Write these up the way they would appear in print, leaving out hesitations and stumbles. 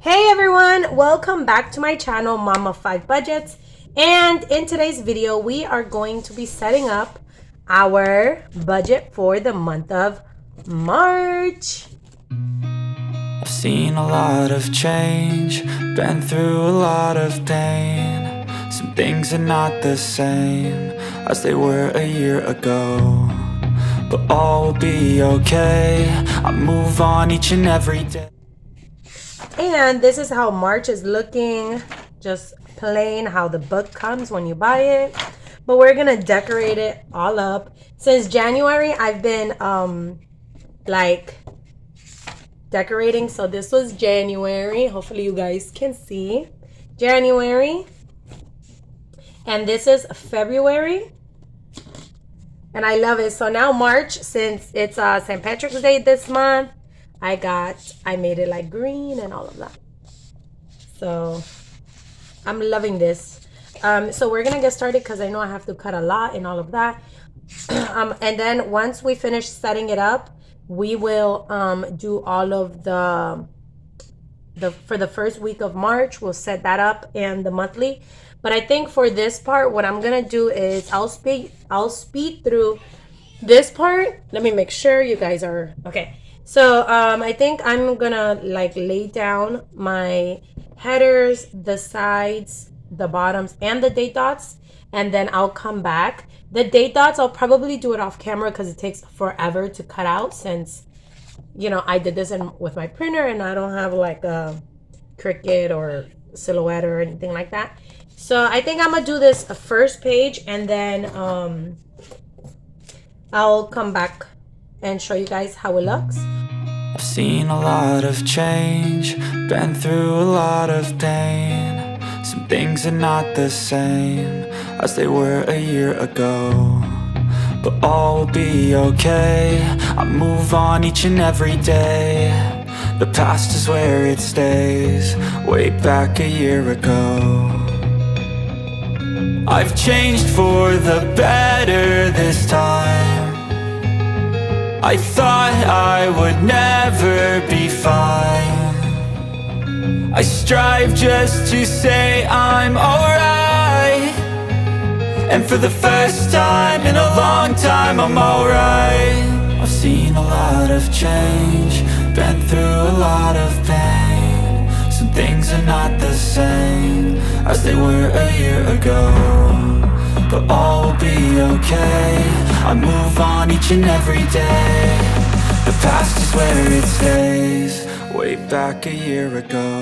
Hey everyone, welcome back to my channel momoffivebudgets, and in today's video we are going to be setting up our budget for the month of March. I've seen a lot of change, been through a lot of pain. Some things are not the same as they were a year ago, but all will be okay. I move on each and every day. And this is how March is looking, just plain how the book comes when you buy it. But we're gonna decorate it all up. Since January, I've been like decorating. So this was January. Hopefully you guys can see January. And this is February. And I love it. So now March, since it's St. Patrick's Day this month, I made it like green and all of that. So I'm loving this. So we're gonna get started because I know I have to cut a lot and all of that. And then once we finish setting it up, we will do all of the for the first week of March. We'll set that up and the monthly. But I think for this part, what I'm gonna do is I'll speed through this part. Let me make sure you guys are okay. So I think I'm gonna like lay down my headers, the sides, the bottoms, and the date dots, and then I'll come back. The date dots, I'll probably do it off camera because it takes forever to cut out, since you know I did this with my printer and I don't have like a Cricut or Silhouette or anything like that. So I think I'm gonna do this first page, and then I'll come back and show you guys how it looks. I've seen a lot of change, been through a lot of pain. Some things are not the same as they were a year ago, but all will be okay. I move on each and every day. The past is where it stays, way back a year ago. I've changed for the better this time. I thought I would never be fine. I strive just to say I'm alright, and for the first time in a long time I'm alright. I've seen a lot of change, been through a lot of pain. Some things are not the same as they were a year ago, but all will be okay. I move on each and every day. The past is where it stays, way back a year ago.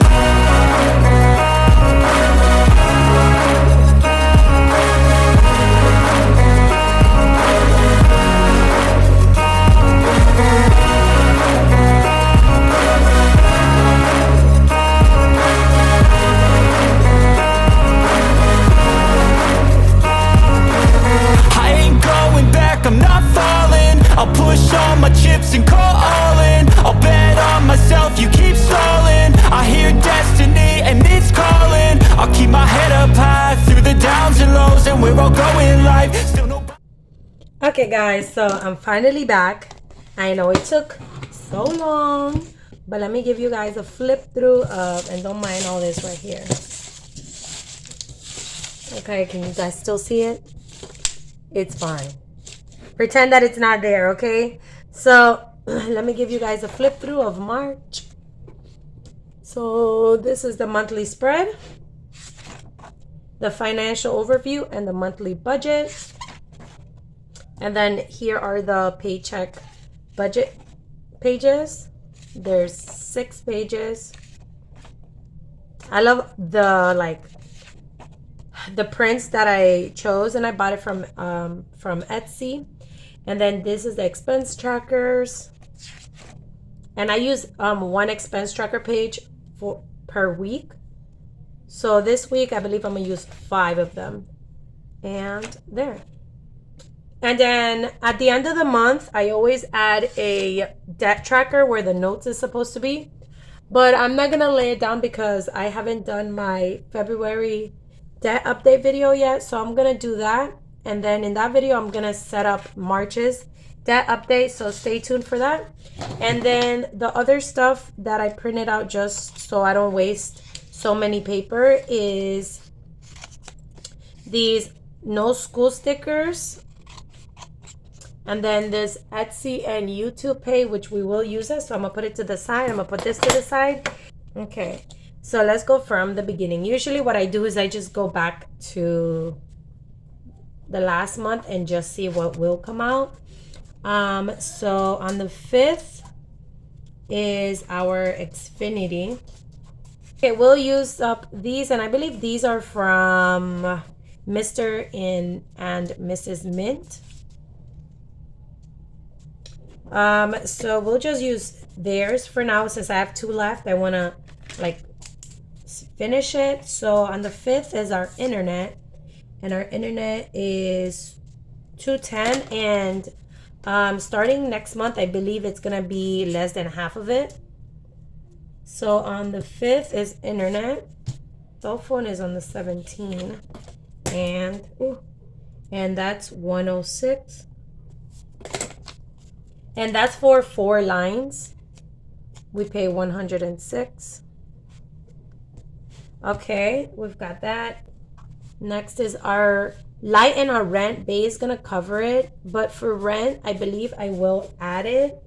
I'm not falling, I'll push all my chips and call all in. I'll bet on myself, you keep stalling. I hear destiny and it's calling. I'll keep my head up high through the downs and lows, and we're all going live. Still no. Okay guys, so I'm finally back. I know it took so long, but let me give you guys a flip through of, and don't mind all this right here. Okay, can you guys still see it? It's fine. Pretend that it's not there, okay? So let me give you guys a flip through of March. So this is the monthly spread, the financial overview, and the monthly budget. And then here are the paycheck budget pages. There's 6 pages. I love the the prints that I chose, and I bought it from Etsy. And then this is the expense trackers, and I use one expense tracker page per week. So this week I believe I'm gonna use 5 of them, and there. And then at the end of the month I always add a debt tracker where the notes is supposed to be, but I'm not gonna lay it down because I haven't done my February debt update video yet. So I'm gonna do that. And then in that video, I'm going to set up March's debt update, so stay tuned for that. And then the other stuff that I printed out just so I don't waste so many paper is these no school stickers, and then this Etsy and YouTube pay, which we will use it, so I'm gonna put it to the side. I'm gonna put this to the side. Okay, so let's go from the beginning. Usually what I do is I just go back to the last month and just see what will come out. So on the 5th is our Xfinity. Okay, we'll use up these, and I believe these are from Mr. and Mrs. Mint. So we'll just use theirs for now since I have 2 left. I want to like finish it. So on the 5th is our internet, and our internet is $210, and starting next month I believe it's gonna be less than half of it. So on the 5th is internet. Cell phone is on the 17th, and that's 106. And that's for 4 lines. We pay 106. Okay, we've got that. Next is our light and our rent. Bay is gonna cover it, but for rent, I believe I will add it.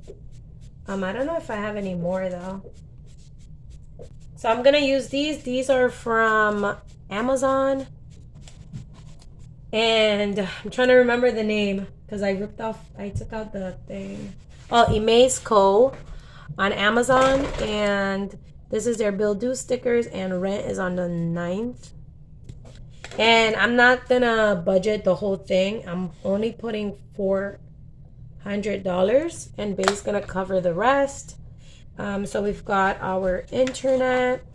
I don't know if I have any more though. So I'm gonna use these. These are from Amazon. And I'm trying to remember the name because I took out the thing. Oh, Imaze Co. on Amazon. And this is their bill due stickers, and rent is on the 9th. And I'm not gonna budget the whole thing. I'm only putting $400, and Bay's gonna cover the rest. So we've got our internet.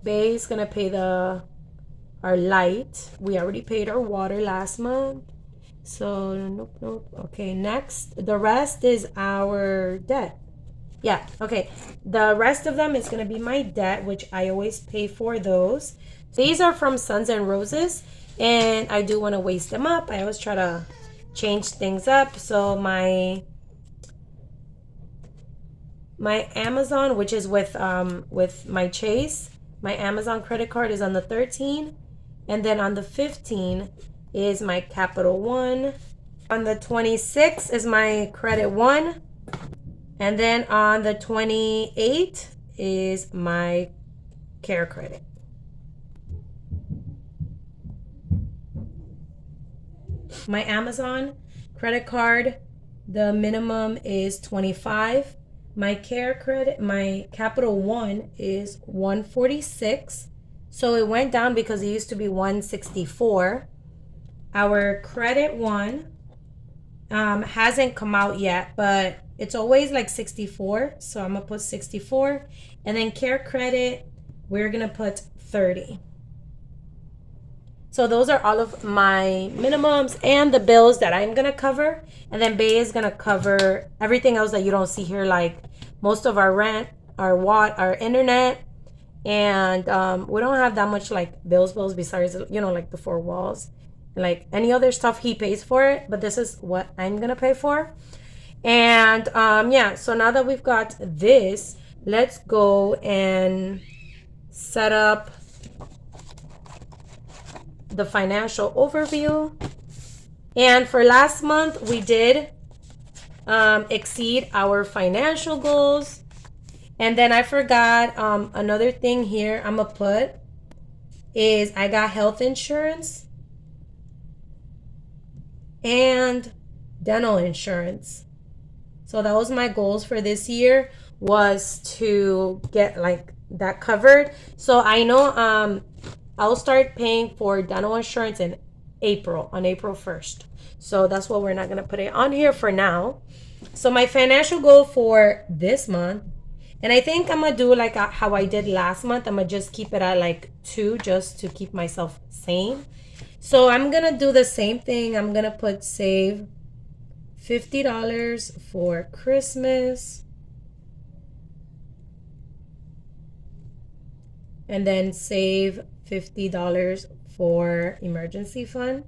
Bay's gonna pay our light. We already paid our water last month. So nope. Okay, next. The rest is our debt. Yeah, okay. The rest of them is gonna be my debt, which I always pay for those. These are from Suns and Roses, and I do want to waste them up. I always try to change things up. So my Amazon, which is with my Chase, my Amazon credit card is on the 13th, and then on the 15th is my Capital One. On the 26th is my Credit One, and then on the 28th is my Care Credit. My Amazon credit card, the minimum is $25. My Care Credit, my Capital One is $146. So it went down because it used to be $164. Our Credit One hasn't come out yet, but it's always like $64. So I'm gonna put $64. And then Care Credit, we're gonna put $30. So those are all of my minimums and the bills that I'm gonna cover. And then Bay is gonna cover everything else that you don't see here, like most of our rent, our internet, and we don't have that much like bills besides, like the 4 walls. Like any other stuff he pays for it, but this is what I'm gonna pay for. And yeah, so now that we've got this, let's go and set up the financial overview. And for last month we did exceed our financial goals. And then I forgot another thing here I'm gonna put is I got health insurance and dental insurance. So that was my goals for this year, was to get like that covered. So I know I'll start paying for dental insurance in April, on April 1st. So that's what we're not going to put it on here for now. So my financial goal for this month, and I think I'm going to do like how I did last month. I'm going to just keep it at like 2 just to keep myself sane. So I'm going to do the same thing. I'm going to put save $50 for Christmas. And then save $50 for emergency fund.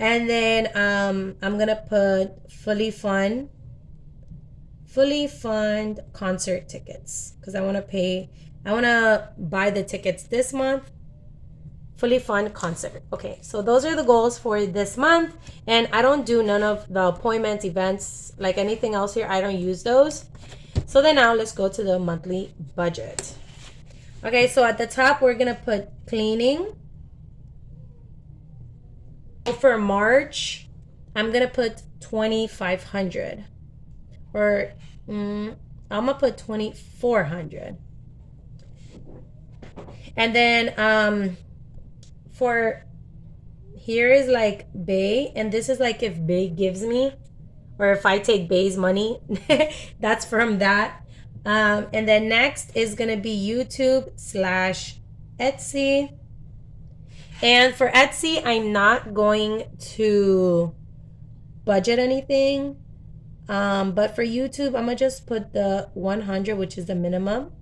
And then I'm gonna put fully fund concert tickets because I want to buy the tickets this month. Fully fund concert. Okay, so those are the goals for this month, and I don't do none of the appointments, events, like anything else here. I don't use those. So then now let's go to the monthly budget. Okay, so at the top we're gonna put cleaning. For March, I'm gonna put 2,500, or I'm gonna put 2,400. And then for here is like Bay, and this is like if Bay gives me, or if I take Bay's money, that's from that. And then next is gonna be YouTube/Etsy. And for Etsy, I'm not going to budget anything. But for YouTube, I'm gonna just put the 100, which is the minimum.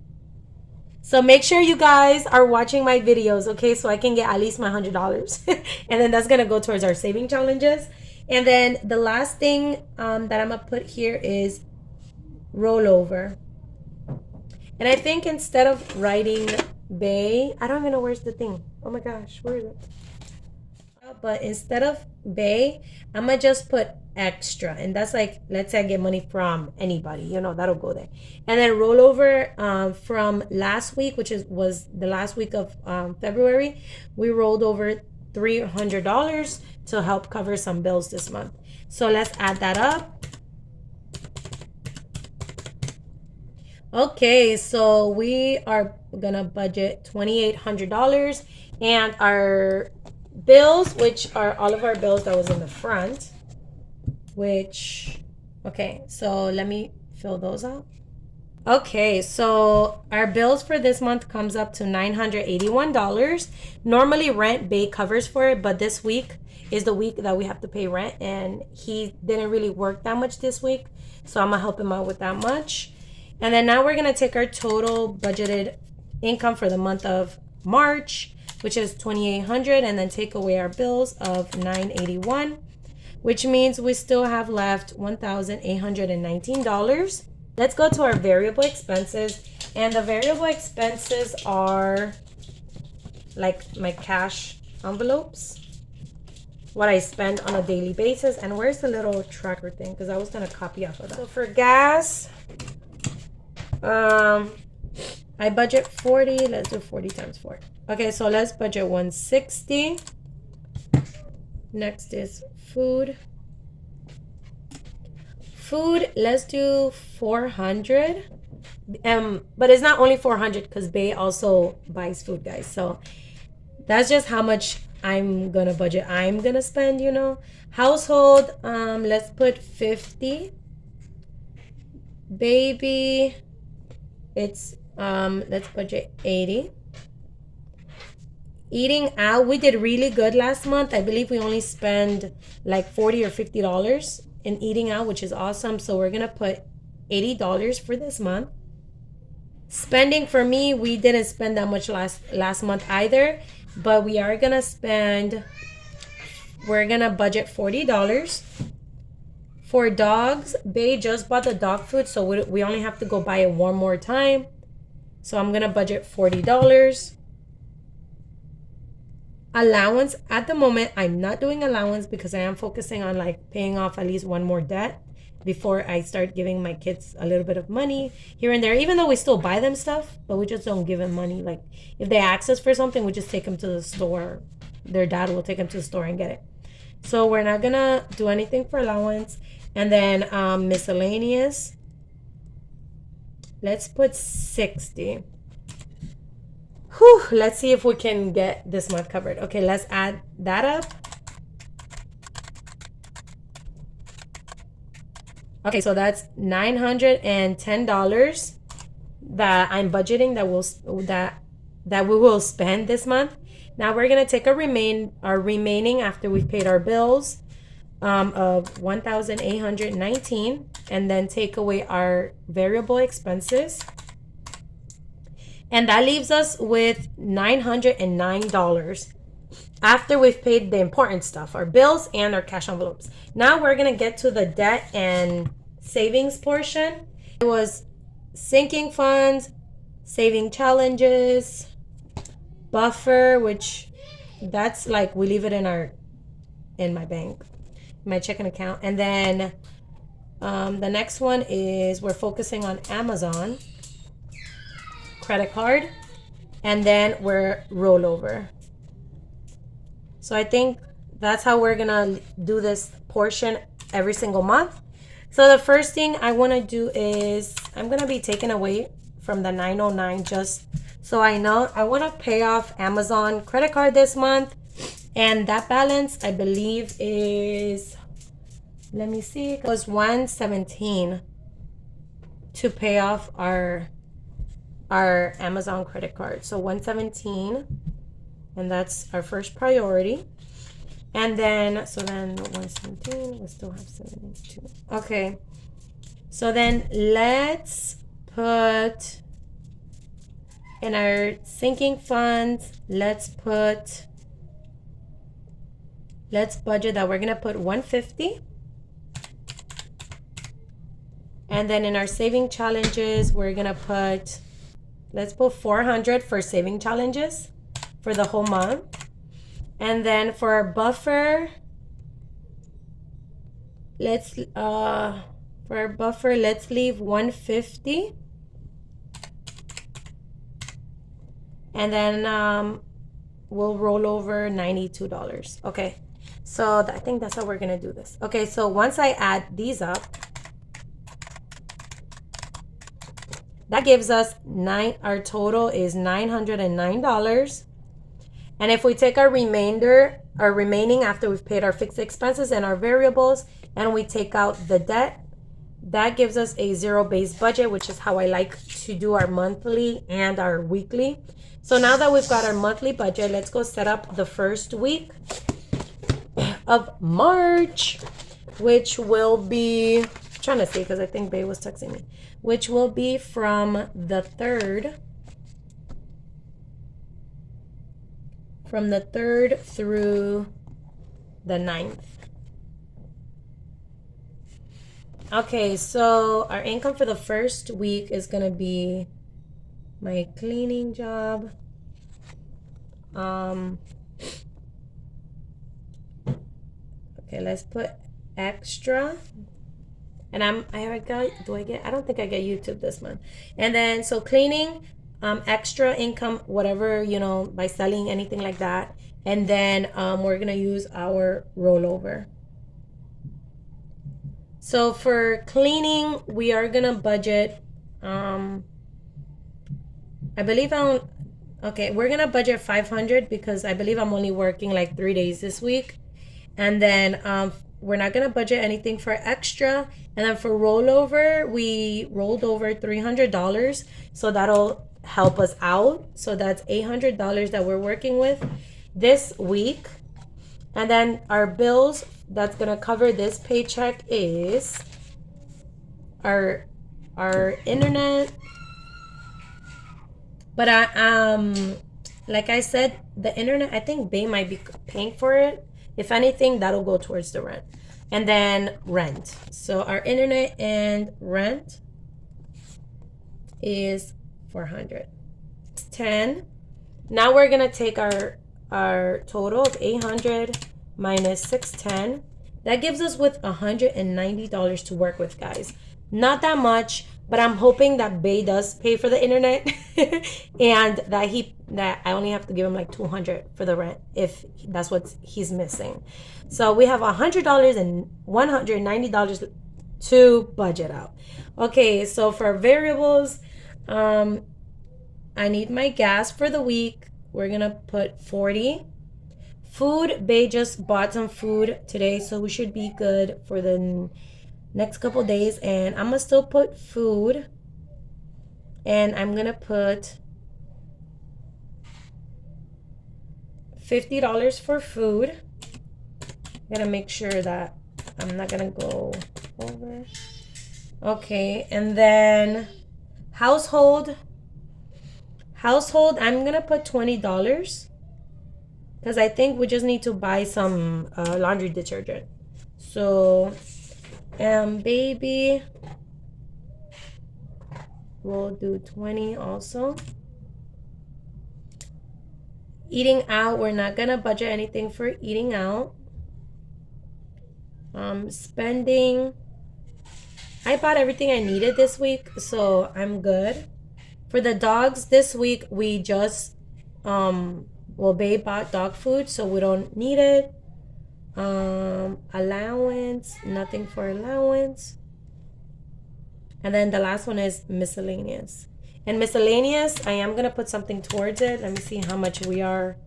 So make sure you guys are watching my videos, okay? So I can get at least my $100. And then that's gonna go towards our saving challenges. And then the last thing that I'm gonna put here is rollover. And I think instead of writing Bay, I don't even know where's the thing. Oh my gosh, where is it? But instead of Bay, I'm gonna just put extra, and that's like, let's say I get money from anybody, you know, that'll go there. And then rollover from last week, which was the last week of February, we rolled over $300 to help cover some bills this month. So let's add that up. Okay, so we are gonna budget $2,800, and our bills, which are all of our bills that was in the front, which, okay, so let me fill those out. Okay, so our bills for this month comes up to $981. Normally rent Bay covers for it, but this week is the week that we have to pay rent, and he didn't really work that much this week, so I'm gonna help him out with that much. And then now we're gonna take our total budgeted income for the month of March, which is $2,800, and then take away our bills of $981, which means we still have left $1,819. Let's go to our variable expenses, and the variable expenses are like my cash envelopes, what I spend on a daily basis. And where's the little tracker thing? Because I was gonna copy off of that. So for gas, I budget 40. Let's do 40 times 4. Okay, so let's budget 160. Next is food. Let's do 400. But it's not only 400 because Bay also buys food, guys. So that's just how much I'm gonna budget. I'm gonna spend, you know. Household, let's put 50. Baby, it's let's budget 80. Eating out, we did really good last month. I believe we only spend like $40 or $50 in eating out, which is awesome. So we're gonna put $80 for this month. Spending for me, we didn't spend that much last month either, but we are gonna spend, we're gonna budget $40. For dogs, Bay just bought the dog food, so we only have to go buy it one more time. So I'm gonna budget $40. Allowance, at the moment, I'm not doing allowance because I am focusing on like paying off at least one more debt before I start giving my kids a little bit of money here and there, even though we still buy them stuff, but we just don't give them money. Like if they ask us for something, we just take them to the store. Their dad will take them to the store and get it. So we're not gonna do anything for allowance. And then miscellaneous, let's put 60. Whew, let's see if we can get this month covered. Okay, let's add that up. Okay, so that's $910 that I'm budgeting that we will spend this month. Now we're gonna take our remaining after we've paid our bills of $1,819, and then take away our variable expenses, and that leaves us with $909. after we've paid the important stuff, our bills and our cash envelopes. Now we're gonna get to the debt and savings portion. It was sinking funds, saving challenges, buffer, which that's like we leave it in my bank, my checking account. And then the next one is we're focusing on Amazon, credit card, and then we're rollover. So I think that's how we're gonna do this portion every single month. So the first thing I want to do is I'm gonna be taking away from the 909 just so I know. I want to pay off Amazon credit card this month, and that balance I believe is, let me see, it was 117 to pay off our Amazon credit card. So 117, and that's our first priority. And then so then 117, we still have 72. Okay, so then let's put in our sinking funds, let's budget that we're gonna put 150. And then in our saving challenges, we're gonna put, let's put 400 for saving challenges for the whole month. And then for our buffer, let's leave 150. And then we'll roll over $92. Okay, so I think that's how we're gonna do this. Okay, so once I add these up, that gives us our total is $909. And if we take our remaining after we've paid our fixed expenses and our variables, and we take out the debt, that gives us a zero-based budget, which is how I like to do our monthly and our weekly. So now that we've got our monthly budget, let's go set up the first week of March, which will be, I'm trying to see because I think Bae was texting me, which will be from the 3rd. From the 3rd through the 9th. Okay, so our income for the first week is gonna be my cleaning job. Okay, let's put extra. And I don't think I get YouTube this month. And then so cleaning, extra income, whatever, by selling anything like that. And then we're gonna use our rollover. So for cleaning, we are gonna budget, we're gonna budget 500 because I believe I'm only working like 3 days this week. And then we're not gonna budget anything for extra. And then for rollover, we rolled over $300, so that'll help us out. So that's $800 that we're working with this week. And then our bills that's gonna cover this paycheck is our internet. But like I said, the internet, I think Bae might be paying for it. If anything, that'll go towards the rent. And then rent. So our internet and rent is 400. 10. Now we're gonna take our total of 800 minus 610. That gives us with $190 to work with, guys. Not that much, but I'm hoping that Bae does pay for the internet and that I only have to give him like 200 for the rent if that's what he's missing. So we have $100 and $190 to budget out. Okay, so for variables, I need my gas for the week. We're gonna put 40. Food, Bae just bought some food today, so we should be good for the next couple days. And I'm gonna still put food, and I'm gonna put $50 for food. I'm gonna make sure that I'm not gonna go over. Okay, and then household, I'm gonna put $20. because I think we just need to buy some laundry detergent. So, baby, we'll do 20 also. Eating out, we're not gonna budget anything for eating out. Spending, I bought everything I needed this week, so I'm good. For the dogs this week, we just well, babe bought dog food, so we don't need it. Allowance, nothing for allowance. And then the last one is miscellaneous. And miscellaneous, I am gonna put something towards it. Let me see how much we are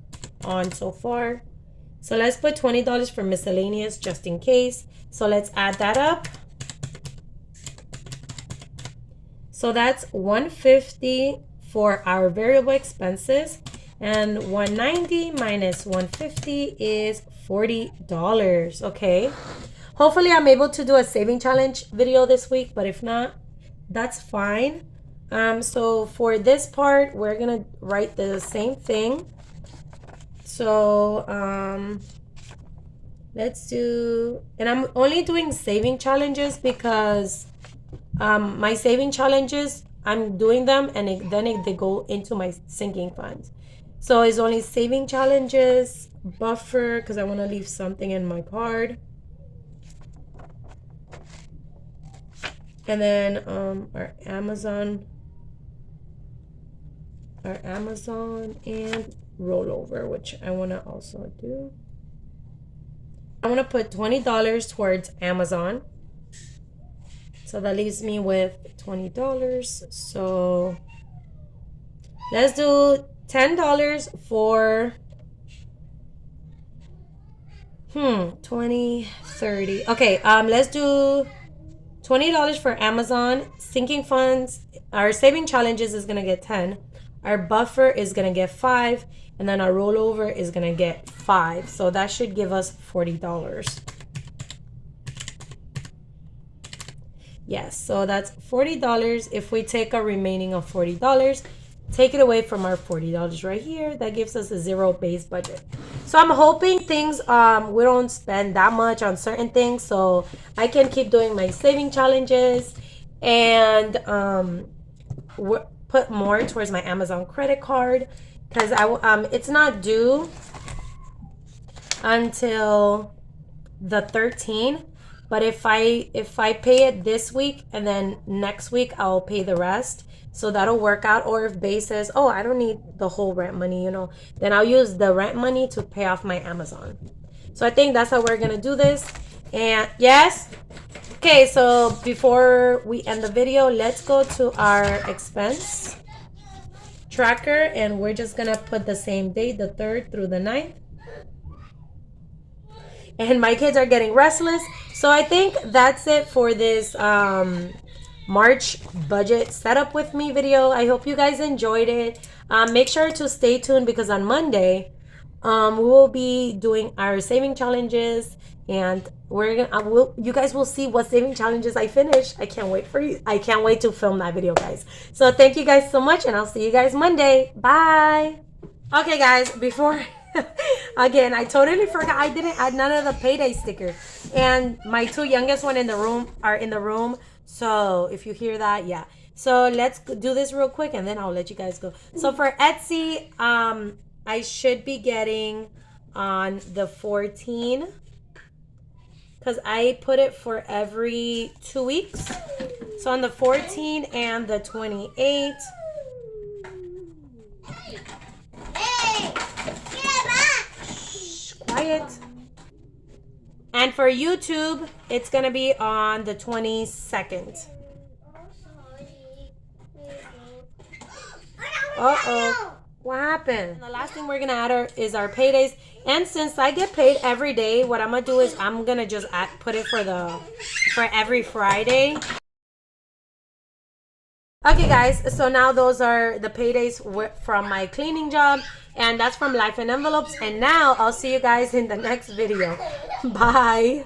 on so far. So let's put $20 for miscellaneous just in case. So let's add that up. So that's $150 for our variable expenses, and $190 minus $150 is $40. Okay. Hopefully I'm able to do a saving challenge video this week, but if not, that's fine. So for this part, we're gonna write the same thing. So let's do, and I'm only doing saving challenges because my saving challenges, I'm doing them and they go into my sinking funds. So it's only saving challenges, buffer, because I want to leave something in my card. And then our Amazon and rollover, which I want to also do. I want to put $20 towards Amazon. So that leaves me with $20. So let's do $10 for 20, 30. Okay, let's do $20 for Amazon. Sinking funds, our saving challenges is gonna get 10. Our buffer is gonna get 5, and then our rollover is gonna get 5. So that should give us $40. Yes, so that's $40. If we take a remaining of $40, take it away from our $40 right here, that gives us a zero-based budget. So I'm hoping things, we don't spend that much on certain things, so I can keep doing my saving challenges and put more towards my Amazon credit card, because it's not due until the 13th. But if I pay it this week and then next week I'll pay the rest, so that'll work out. Or if Bay says, oh, I don't need the whole rent money, then I'll use the rent money to pay off my Amazon. So I think that's how we're gonna do this. And yes, okay, so before we end the video, let's go to our expense tracker, and we're just gonna put the same date, the 3rd through the 9th. And my kids are getting restless, so I think that's it for this March budget setup with me video. I hope you guys enjoyed it. Make sure to stay tuned, because on Monday we will be doing our saving challenges, and you guys will see what saving challenges I finish. I can't wait for you. I can't wait to film that video, guys. So thank you guys so much, and I'll see you guys Monday. Bye. Okay, guys, before again, I totally forgot I didn't add none of the payday stickers, and my 2 youngest one are in the room. So if you hear that, yeah. So let's do this real quick, and then I'll let you guys go. So for Etsy, I should be getting on the 14, because I put it for every 2 weeks. So on the 14 and the 28. Shh, quiet. And for YouTube, it's going to be on the 22nd. Uh-oh. What happened? And the last thing we're going to add is our paydays. And since I get paid every day, what I'm going to do is I'm going to just put it for every Friday. Okay, guys. So now those are the paydays from my cleaning job. And that's from Life in Envelopes. And now I'll see you guys in the next video. Bye.